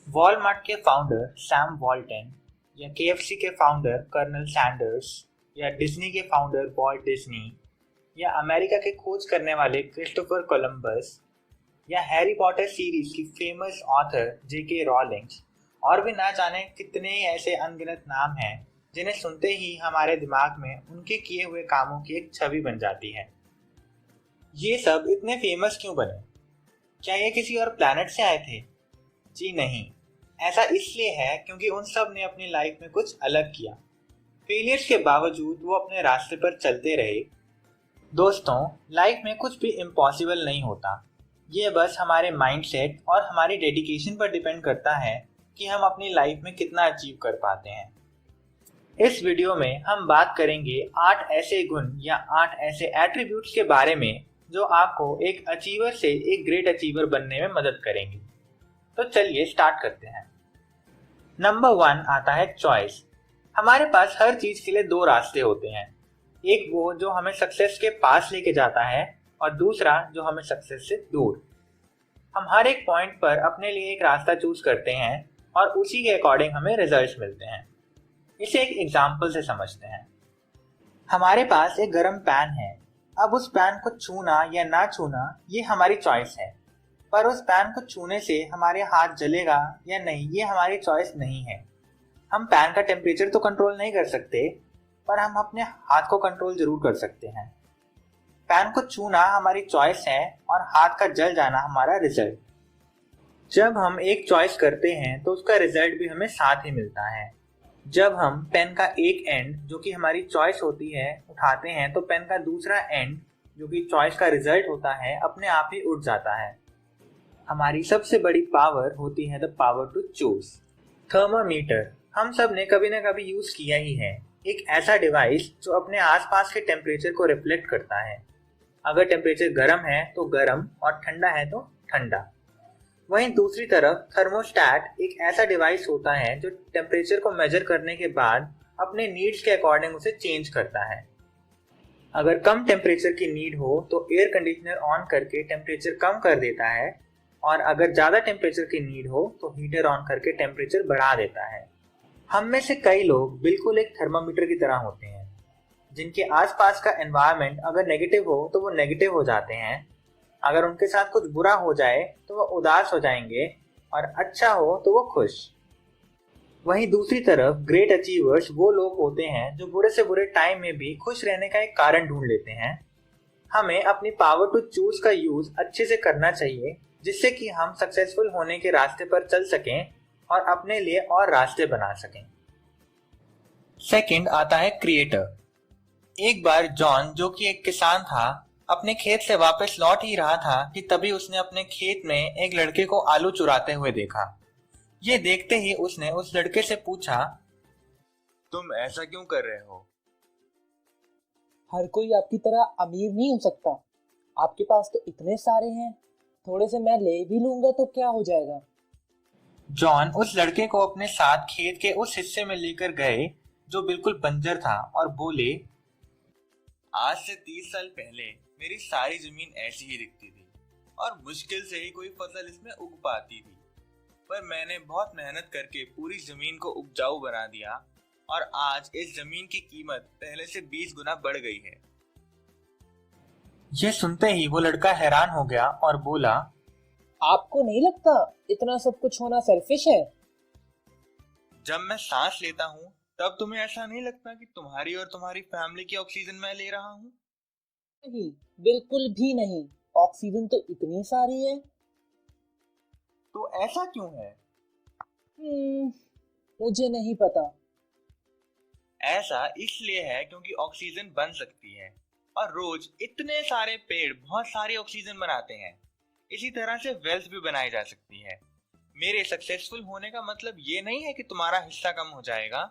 Walmart के founder Sam Walton या KFC के फाउंडर कर्नल सैंडर्स या डिज्नी के फाउंडर वॉल्ट डिज्नी या अमेरिका के खोज करने वाले क्रिस्टोफर कोलंबस या हैरी पॉटर सीरीज की फेमस ऑथर जेके रॉलिंग्स और भी ना जाने कितने ही ऐसे अनगिनत नाम हैं जिन्हें सुनते ही हमारे दिमाग में उनके किए हुए कामों की एक छवि बन जाती है। ये सब इतने फेमस क्यों बने? क्या ये किसी और प्लैनेट से आए थे? जी नहीं, ऐसा इसलिए है क्योंकि उन सब ने अपनी लाइफ में कुछ अलग किया। फेलियर्स के बावजूद वो अपने रास्ते पर चलते रहे। दोस्तों, लाइफ में कुछ भी इम्पॉसिबल नहीं होता। ये बस हमारे माइंडसेट और हमारी डेडिकेशन पर डिपेंड करता है कि हम अपनी लाइफ में कितना अचीव कर पाते हैं। इस वीडियो में हम बात करेंगे 8 ऐसे गुण या 8 ऐसे एट्रीब्यूट्स के बारे में जो आपको एक अचीवर से एक ग्रेट अचीवर बनने में मदद करेंगे। तो चलिए स्टार्ट करते हैं। नंबर 1 आता है चॉइस। हमारे पास हर चीज के लिए दो रास्ते होते हैं। एक वो जो हमें सक्सेस के पास लेके जाता है और दूसरा जो हमें सक्सेस से दूर। हम हर एक पॉइंट पर अपने लिए एक रास्ता चूज करते हैं और उसी के अकॉर्डिंग हमें रिजल्ट्स मिलते हैं। इसे एक एग्जाम्पल से समझते हैं। हमारे पास एक गर्म पैन है। अब उस पैन को छूना या ना छूना ये हमारी चॉइस है। पर उस पैन को छूने से हमारे हाथ जलेगा या नहीं ये हमारी चॉइस नहीं है। हम पैन का टेम्परेचर तो कंट्रोल नहीं कर सकते, पर हम अपने हाथ को कंट्रोल जरूर कर सकते हैं। पैन को छूना हमारी चॉइस है और हाथ का जल जाना हमारा रिजल्ट। जब हम एक चॉइस करते हैं तो उसका रिजल्ट भी हमें साथ ही मिलता है। जब हम पेन का एक एंड जो कि हमारी चॉइस होती है उठाते हैं तो पेन का दूसरा एंड जो कि चॉइस का रिजल्ट होता है अपने आप ही उठ जाता है। हमारी सबसे बड़ी पावर होती है the power to choose. Thermometer हम सब ने कभी ना कभी यूज किया ही है। एक ऐसा डिवाइस जो अपने आसपास के टेम्परेचर को रिफ्लेक्ट करता है। अगर टेम्परेचर गर्म है तो गर्म और ठंडा है तो ठंडा। वहीं दूसरी तरफ थर्मोस्टैट एक ऐसा डिवाइस होता है जो टेम्परेचर को मेजर करने के बाद अपने नीड्स के अकॉर्डिंग उसे चेंज करता है। अगर कम टेम्परेचर की नीड हो तो एयर कंडीशनर ऑन करके टेम्परेचर कम कर देता है और अगर ज़्यादा टेम्परेचर की नीड हो तो हीटर ऑन करके टेम्परेचर बढ़ा देता है। हम में से कई लोग बिल्कुल एक थर्मामीटर की तरह होते हैं, जिनके आसपास का एनवायरनमेंट अगर नेगेटिव हो तो वो नेगेटिव हो जाते हैं। अगर उनके साथ कुछ बुरा हो जाए तो वो उदास हो जाएंगे और अच्छा हो तो वो खुश। वहीं दूसरी तरफ ग्रेट अचीवर्स वो लोग होते हैं जो बुरे से बुरे टाइम में भी खुश रहने का एक कारण ढूंढ लेते हैं। हमें अपनी पावर टू चूज का यूज अच्छे से करना चाहिए जिससे कि हम सक्सेसफुल होने के रास्ते पर चल सकें और अपने लिए और रास्ते बना सकें। सेकंड आता है क्रिएटर। एक बार जॉन जो कि एक किसान था अपने खेत से वापस लौट ही रहा था कि तभी उसने अपने खेत में एक लड़के को आलू चुराते हुए देखा। ये देखते ही उसने उस लड़के से पूछा, तुम ऐसा क्यों कर रहे हो? हर कोई आपकी तरह अमीर नहीं हो सकता। आपके पास तो इतने सारे हैं, थोड़े से मैं ले भी लूंगा तो क्या हो जाएगा। जॉन उस लड़के को अपने साथ खेत के उस हिस्से में लेकर गए जो बिल्कुल बंजर था और बोले, आज से 30 साल पहले मेरी सारी जमीन ऐसी ही दिखती थी और मुश्किल से ही कोई फसल इसमें उग पाती थी, पर मैंने बहुत मेहनत करके पूरी जमीन को उपजाऊ बना दिया और आज इस जमीन की कीमत पहले से 20 गुना बढ़ गई है। यह सुनते ही वो लड़का हैरान हो गया और बोला, आपको नहीं लगता इतना सब कुछ होना सेल्फिश है? जब मैं सांस लेता हूँ तब तुम्हें ऐसा नहीं लगता कि तुम्हारी और तुम्हारी फैमिली की ऑक्सीजन मैं ले रहा हूँ? नहीं, बिल्कुल भी नहीं। ऑक्सीजन तो इतनी सारी है। तो ऐसा क्यों है? हम्म, मुझे नहीं पता। ऐसा इसलिए है क्योंकि ऑक्सीजन बन सकती है और रोज इतने सारे पेड़ बहुत सारी ऑक्सीजन बनाते हैं। इसी तरह से वेल्थ भी बनाई जा सकती है। मेरे सक्सेसफुल होने का मतलब ये नहीं है कि तुम्हारा हिस्सा कम हो जाएगा।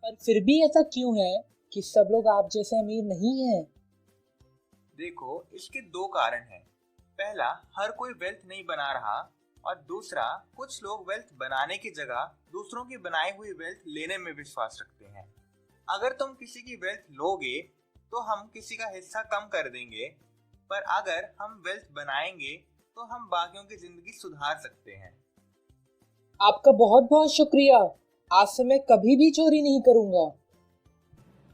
पर फिर भी ऐसा क्यों है कि सब लोग आप जैसे अमीर नहीं हैं? देखो, इसके दो कारण हैं। पहला, हर कोई वेल्थ नहीं बना रहा और दूसरा, कुछ लोग वेल्थ बनाने की जगह दूसरों की बनाई हुई वेल्थ लेने में विश्वास रखते हैं। अगर तुम किसी की वेल्थ लोगे तो हम किसी का हिस्सा कम कर देंगे, पर अगर हम वेल्थ बनाएंगे तो हम बाकियों की जिंदगी सुधार सकते हैं। आपका बहुत बहुत शुक्रिया। आज से मैं कभी भी चोरी नहीं करूंगा।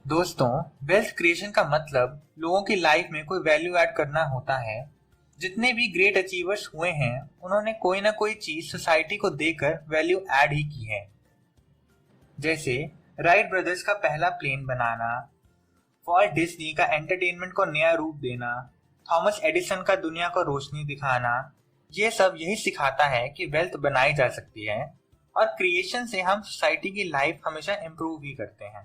दोस्तों, वेल्थ क्रिएशन का मतलब लोगों की लाइफ में कोई वैल्यू ऐड करना होता है। जितने भी ग्रेट अचीवर्स हुए हैं, उन्होंने कोई ना कोई चीज सोसाइटी को देकर वैल्यू ऐड ही की है। जैसे राइट ब्रदर्स का पहला प्लेन बनाना, वॉल्ट डिज्नी का एंटरटेनमेंट को नया रूप देना, थॉमस एडिसन का दुनिया को रोशनी दिखाना। ये सब यही सिखाता है कि वेल्थ बनाई जा सकती है और क्रिएशन से हम सोसाइटी की लाइफ हमेशा इम्प्रूव ही करते हैं।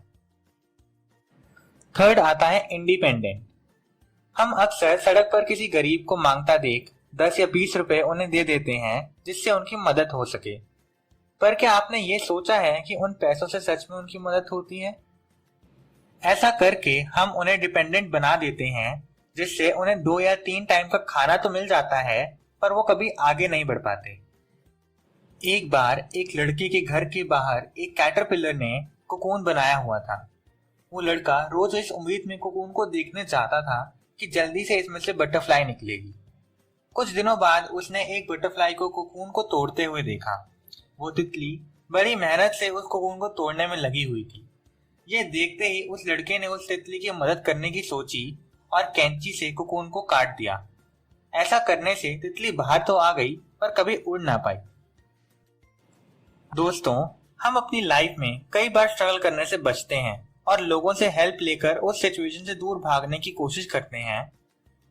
थर्ड आता है इंडिपेंडेंट। हम अक्सर सड़क पर किसी गरीब को मांगता देख 10 या 20 रुपए उन्हें दे देते हैं जिससे उनकी मदद हो सके। पर क्या आपने ये सोचा है कि उन पैसों से सच में उनकी मदद होती है? ऐसा करके हम उन्हें डिपेंडेंट बना देते हैं, जिससे उन्हें 2 या 3 टाइम का खाना तो मिल जाता है, पर वो कभी आगे नहीं बढ़ पाते। एक बार एक लड़के के घर के बाहर एक कैटरपिलर ने कोकून बनाया हुआ था। वो लड़का रोज इस उम्मीद में कोकून को देखने जाता था कि जल्दी से इसमें से बटरफ्लाई निकलेगी। कुछ दिनों बाद उसने एक बटरफ्लाई को कोकून को तोड़ते हुए देखा। वो तितली बड़ी मेहनत से उस कोकून को तोड़ने में लगी हुई थी। ये देखते ही उस लड़के ने उस तितली की मदद करने की सोची और कैंची से कोकून को काट दिया। ऐसा करने से तितली बाहर तो आ गई, पर कभी उड़ ना पाई। दोस्तों, हम अपनी लाइफ में कई बार स्ट्रगल करने से बचते हैं और लोगों से हेल्प लेकर उस सिचुएशन से दूर भागने की कोशिश करते हैं,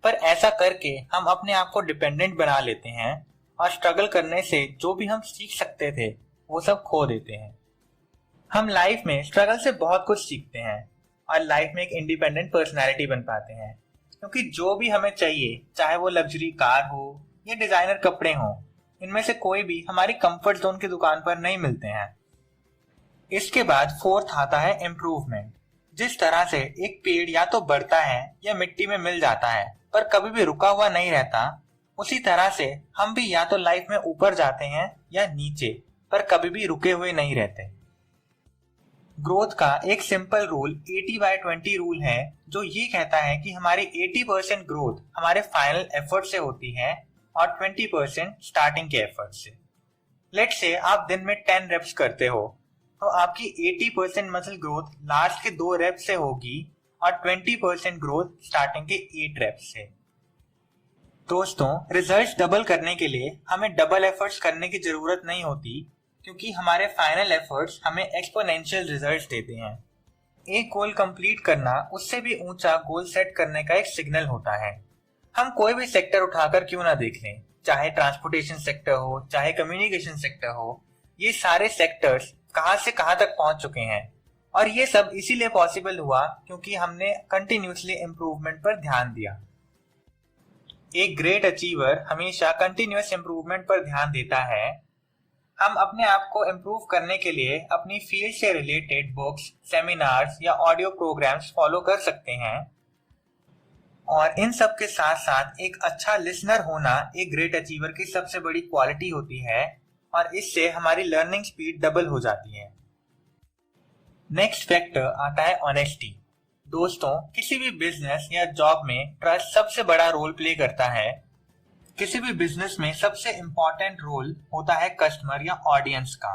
पर ऐसा करके हम अपने आप को डिपेंडेंट बना लेते हैं और स्ट्रगल करने से जो भी हम सीख सकते थे वो सब खो देते हैं। हम लाइफ में स्ट्रगल से बहुत कुछ सीखते हैं और लाइफ में एक इंडिपेंडेंट पर्सनैलिटी बन पाते हैं, क्योंकि जो भी हमें चाहिए, चाहे वो लग्जरी कार हो या डिजाइनर कपड़े हो, इनमें से कोई भी हमारी कंफर्ट जोन की दुकान पर नहीं मिलते हैं। इसके बाद फोर्थ आता है इम्प्रूवमेंट। जिस तरह से एक पेड़ या तो बढ़ता है या मिट्टी में मिल जाता है, पर कभी भी रुका हुआ नहीं रहता, उसी तरह से हम भी या तो लाइफ में ऊपर जाते हैं या नीचे, पर कभी भी रुके हुए नहीं रहते। ग्रोथ का एक सिंपल रूल 80/20 रूल है, जो ये कहता है कि हमारी 80% ग्रोथ हमारे फाइनल एफर्ट से होती है और 20% स्टार्टिंग के एफर्ट से। लेट्स से आप दिन में 10 रेप्स करते हो, तो आपकी 80% मसल ग्रोथ लास्ट के 2 रेप्स से होगी और 20% ग्रोथ स्टार्टिंग के 8 रेप्स से। दोस्तों, रिजल्ट्स डबल करने के लिए हमें डबल एफर्ट्स करने की जरूरत नहीं होती, क्योंकि हमारे फाइनल एफर्ट्स हमें एक्सपोनेंशियल रिजल्ट्स देते हैं। एक गोल कंप्लीट करना उससे भी ऊंचा गोल सेट करने का एक सिग्नल होता है। हम कोई भी सेक्टर उठाकर क्यों ना देख लें, चाहे ट्रांसपोर्टेशन सेक्टर हो, चाहे कम्युनिकेशन सेक्टर हो, ये सारे सेक्टर्स कहां से कहां तक पहुंच चुके हैं, और ये सब इसीलिए पॉसिबल हुआ क्योंकि हमने कंटिन्यूसली इम्प्रूवमेंट पर ध्यान दिया। एक ग्रेट अचीवर हमेशा कंटिन्यूअस इम्प्रूवमेंट पर ध्यान देता है। हम अपने आप को इम्प्रूव करने के लिए अपनी फील्ड से रिलेटेड बुक्स, सेमिनार्स या ऑडियो प्रोग्राम्स फॉलो कर सकते हैं, और इन सब के साथ साथ एक अच्छा लिसनर होना एक ग्रेट अचीवर की सबसे बड़ी क्वालिटी होती है, और इससे हमारी लर्निंग स्पीड डबल हो जाती है। नेक्स्ट फैक्टर आता है ऑनेस्टी। दोस्तों, किसी भी बिजनेस या जॉब में ट्रस्ट सबसे बड़ा रोल प्ले करता है। किसी भी बिजनेस में सबसे इम्पोर्टेंट रोल होता है कस्टमर या ऑडियंस का।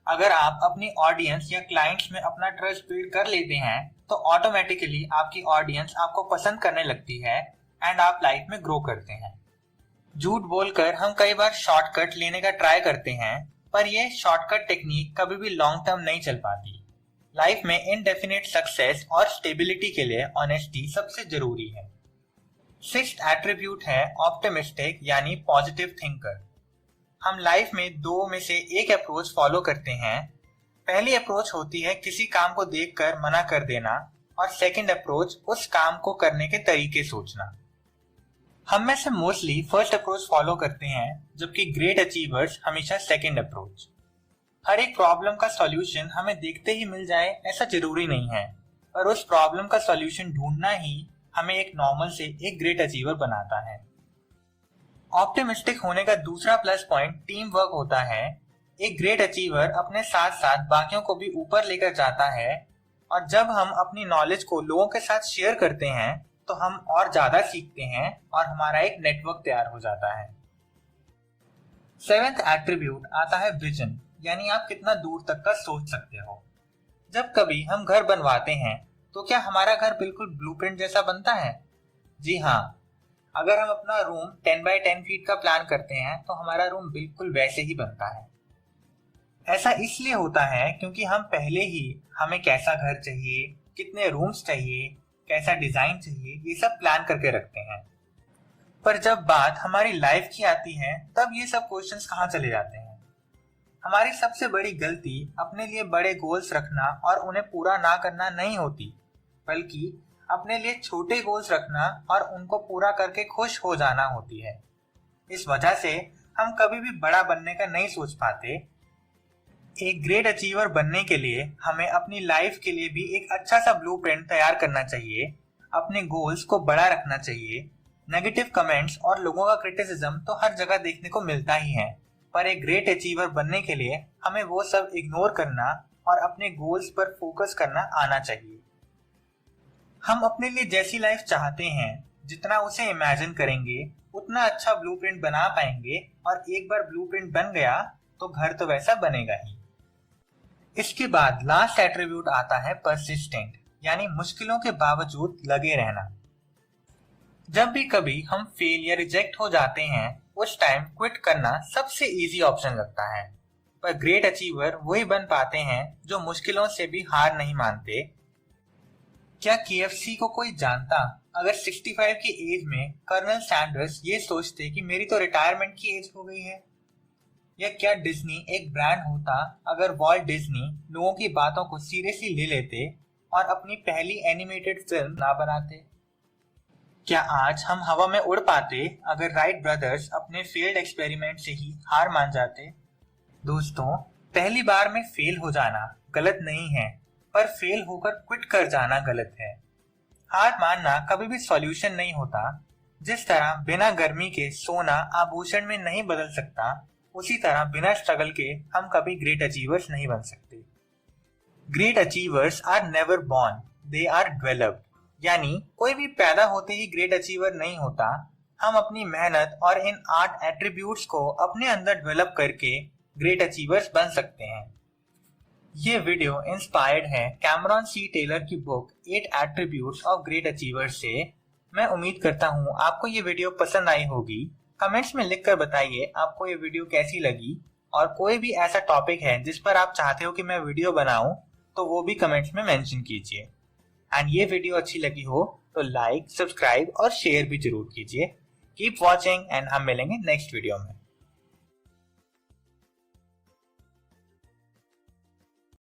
अगर आप अपनी ऑडियंस या क्लाइंट्स में अपना ट्रस्ट बिल्ड कर लेते हैं, तो ऑटोमेटिकली आपकी ऑडियंस आपको पसंद करने लगती है एंड आप लाइफ में ग्रो करते हैं। झूठ बोलकर हम कई बार शॉर्टकट लेने का ट्राई करते हैं, पर यह शॉर्टकट टेक्निक कभी भी लॉन्ग टर्म नहीं चल पाती। लाइफ में इनडेफिनेट सक्सेस और स्टेबिलिटी के लिए ऑनेस्टी सबसे जरूरी है। सिक्स्थ एट्रीब्यूट है ऑप्टिमिस्टिक यानी पॉजिटिव थिंकर। हम लाइफ में 2 में से एक अप्रोच फॉलो करते हैं। पहली अप्रोच होती है किसी काम को देखकर मना कर देना, और सेकंड अप्रोच उस काम को करने के तरीके सोचना। हम में से मोस्टली फर्स्ट अप्रोच फॉलो करते हैं, जबकि ग्रेट अचीवर्स हमेशा सेकंड अप्रोच। हर एक प्रॉब्लम का सॉल्यूशन हमें देखते ही मिल जाए ऐसा जरूरी नहीं है, पर उस प्रॉब्लम का सॉल्यूशन ढूंढना ही हमें एक नॉर्मल से एक ग्रेट अचीवर बनाता है। ऑप्टिमिस्टिक होने का दूसरा प्लस पॉइंट टीम वर्क होता है। एक ग्रेट अचीवर अपने साथ साथ बाकियों को भी ऊपर लेकर जाता है, और जब हम अपनी नॉलेज को लोगों के साथ शेयर करते हैं तो हम और ज्यादा सीखते हैं और हमारा एक नेटवर्क तैयार हो जाता है। सेवेंथ एट्रीब्यूट आता है विजन। यानी आप कितना दूर तक का सोच सकते हो। जब कभी हम घर बनवाते हैं तो क्या हमारा घर बिल्कुल ब्लूप्रिंट जैसा बनता है? जी हाँ, अगर हम अपना रूम 10 बाय 10 फीट का प्लान करते हैं तो हमारा रूम बिल्कुल वैसे ही बनता है। ऐसा इसलिए होता है क्योंकि हम पहले ही हमें कैसा घर चाहिए, कितने रूम्स चाहिए, कैसा डिजाइन चाहिए, ये सब प्लान करके रखते हैं। पर जब बात हमारी लाइफ की आती है तब ये सब क्वेश्चंस कहाँ चले जाते हैं। हमारी सबसे बड़ी गलती अपने लिए बड़े गोल्स रखना और उन्हें पूरा ना करना नहीं होती, बल्कि अपने लिए छोटे गोल्स रखना और उनको पूरा करके खुश हो जाना होती है। इस वजह से हम कभी भी बड़ा बनने का नहीं सोच पाते। एक ग्रेट अचीवर बनने के लिए हमें अपनी लाइफ के लिए भी एक अच्छा सा ब्लूप्रिंट तैयार करना चाहिए, अपने गोल्स को बड़ा रखना चाहिए। नेगेटिव कमेंट्स और लोगों का क्रिटिसिज्म तो हर जगह देखने को मिलता ही है, पर एक ग्रेट अचीवर बनने के लिए हमें वो सब इग्नोर करना और अपने गोल्स पर फोकस करना आना चाहिए। हम अपने लिए जैसी लाइफ चाहते हैं, जितना उसे इमेजिन करेंगे उतना अच्छा ब्लूप्रिंट बना पाएंगे, और एक बार ब्लूप्रिंट बन गया तो घर तो वैसा बनेगा ही। इसके बाद लास्ट एट्रीब्यूट आता है परसिस्टेंट, यानी मुश्किलों के बावजूद लगे रहना। जब भी कभी हम फेल या रिजेक्ट हो जाते हैं उस टाइम क्विट करना सबसे इजी ऑप्शन लगता है, पर ग्रेट अचीवर वही बन पाते हैं जो मुश्किलों से भी हार नहीं मानते। क्या KFC को कोई जानता अगर 65 की एज में कर्नल सैंडर्स ये सोचते कि मेरी तो रिटायरमेंट की एज हो गई है? या क्या डिज्नी एक ब्रांड होता अगर वॉल्ट डिज्नी लोगों की बातों को सीरियसली ले लेते और अपनी पहली एनिमेटेड फिल्म ना बनाते? क्या आज हम हवा में उड़ पाते अगर राइट ब्रदर्स अपने फेल्ड एक्सपेरिमेंट से ही हार मान जाते? दोस्तों, पहली बार में फेल हो जाना गलत नहीं है, पर फेल होकर क्विट कर जाना गलत है। हार मानना कभी भी सॉल्यूशन नहीं होता। जिस तरह बिना गर्मी के सोना आभूषण में नहीं बदल सकता, उसी तरह बिना स्ट्रगल के हम कभी ग्रेट अचीवर्स नहीं बन सकते। Great achievers are never born, they are developed, यानी कोई भी पैदा होते ही ग्रेट अचीवर नहीं होता। हम अपनी मेहनत और इन 8 एट्रीब्यूट्स को अपने अंदर डेवलप करके ग्रेट अचीवर्स बन सकते हैं। ये वीडियो इंस्पायर्ड है कैमरॉन सी टेलर की book 8 attributes of great achievers से। मैं उम्मीद करता हूँ आपको ये वीडियो पसंद आई होगी। कमेंट्स में लिखकर बताइए आपको ये वीडियो कैसी लगी, और कोई भी ऐसा टॉपिक है जिस पर आप चाहते हो कि मैं वीडियो बनाऊं तो वो भी कमेंट्स में मेंशन कीजिए। एंड ये वीडियो अच्छी लगी हो तो लाइक, सब्सक्राइब और शेयर भी जरूर कीजिए। कीप वॉचिंग एंड हम मिलेंगे नेक्स्ट वीडियो में।